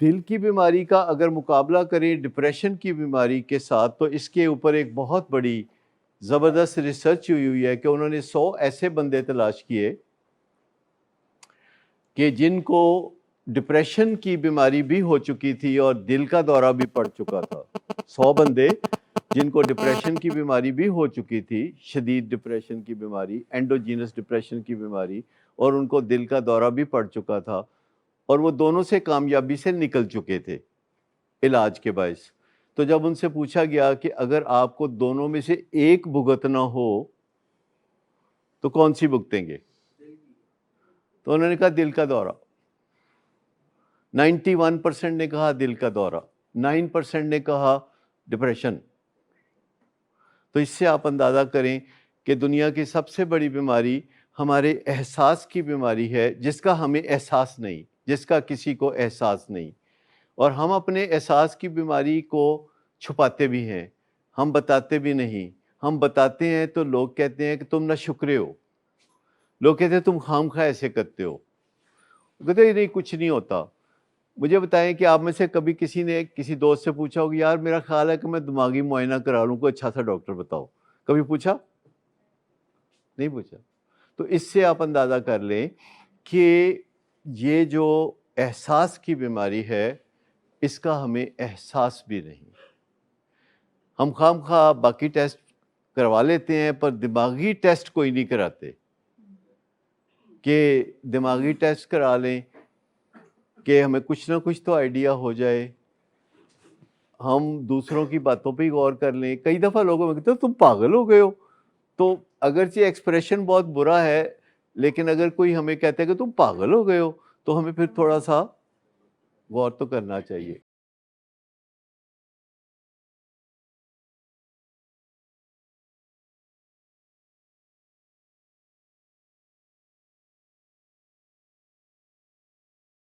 دل کی بیماری کا اگر مقابلہ کریں ڈپریشن کی بیماری کے ساتھ تو اس کے اوپر ایک بہت بڑی زبردست ریسرچ ہوئی ہے کہ انہوں نے 100 ایسے بندے تلاش کیے کہ جن کو ڈپریشن کی بیماری بھی ہو چکی تھی اور دل کا دورہ بھی پڑ چکا تھا. 100 بندے جن کو ڈپریشن کی بیماری بھی ہو چکی تھی، شدید ڈپریشن کی بیماری، اینڈوجینس ڈپریشن کی بیماری، اور ان کو دل کا دورہ بھی پڑ چکا تھا، اور وہ دونوں سے کامیابی سے نکل چکے تھے علاج کے باعث. تو جب ان سے پوچھا گیا کہ اگر آپ کو دونوں میں سے ایک بھگتنا ہو تو کون سی بھگتیں گے، تو انہوں نے کہا دل کا دورہ. 91% نے کہا دل کا دورہ، 9% نے کہا ڈپریشن. تو اس سے آپ اندازہ کریں کہ دنیا کی سب سے بڑی بیماری ہمارے احساس کی بیماری ہے، جس کا ہمیں احساس نہیں، جس کا کسی کو احساس نہیں. اور ہم اپنے احساس کی بیماری کو چھپاتے بھی ہیں، ہم بتاتے بھی نہیں. ہم بتاتے ہیں تو لوگ کہتے ہیں کہ تم نہ شکرے ہو، لوگ کہتے ہیں تم خام خواہ ایسے کرتے ہو. کہتے ہیں نہیں کچھ نہیں ہوتا. مجھے بتائیں کہ آپ میں سے کبھی کسی نے کسی دوست سے پوچھا ہوگا یار میرا خیال ہے کہ میں دماغی معائنہ کرا لوں، کوئی اچھا سا ڈاکٹر بتاؤ؟ کبھی پوچھا؟ نہیں پوچھا. تو اس سے آپ اندازہ کر لیں کہ یہ جو احساس کی بیماری ہے اس کا ہمیں احساس بھی نہیں. ہم خام خواہ باقی ٹیسٹ کروا لیتے ہیں پر دماغی ٹیسٹ کوئی نہیں کراتے کہ دماغی ٹیسٹ کرا لیں کہ ہمیں کچھ نہ کچھ تو آئیڈیا ہو جائے، ہم دوسروں کی باتوں پہ ہی غور کر لیں. کئی دفعہ لوگوں میں کہتے ہیں تم پاگل ہو گئے ہو. تو اگرچہ ایکسپریشن بہت برا ہے لیکن اگر کوئی ہمیں کہتا ہے کہ تم پاگل ہو گئے ہو تو ہمیں پھر تھوڑا سا غور تو کرنا چاہیے.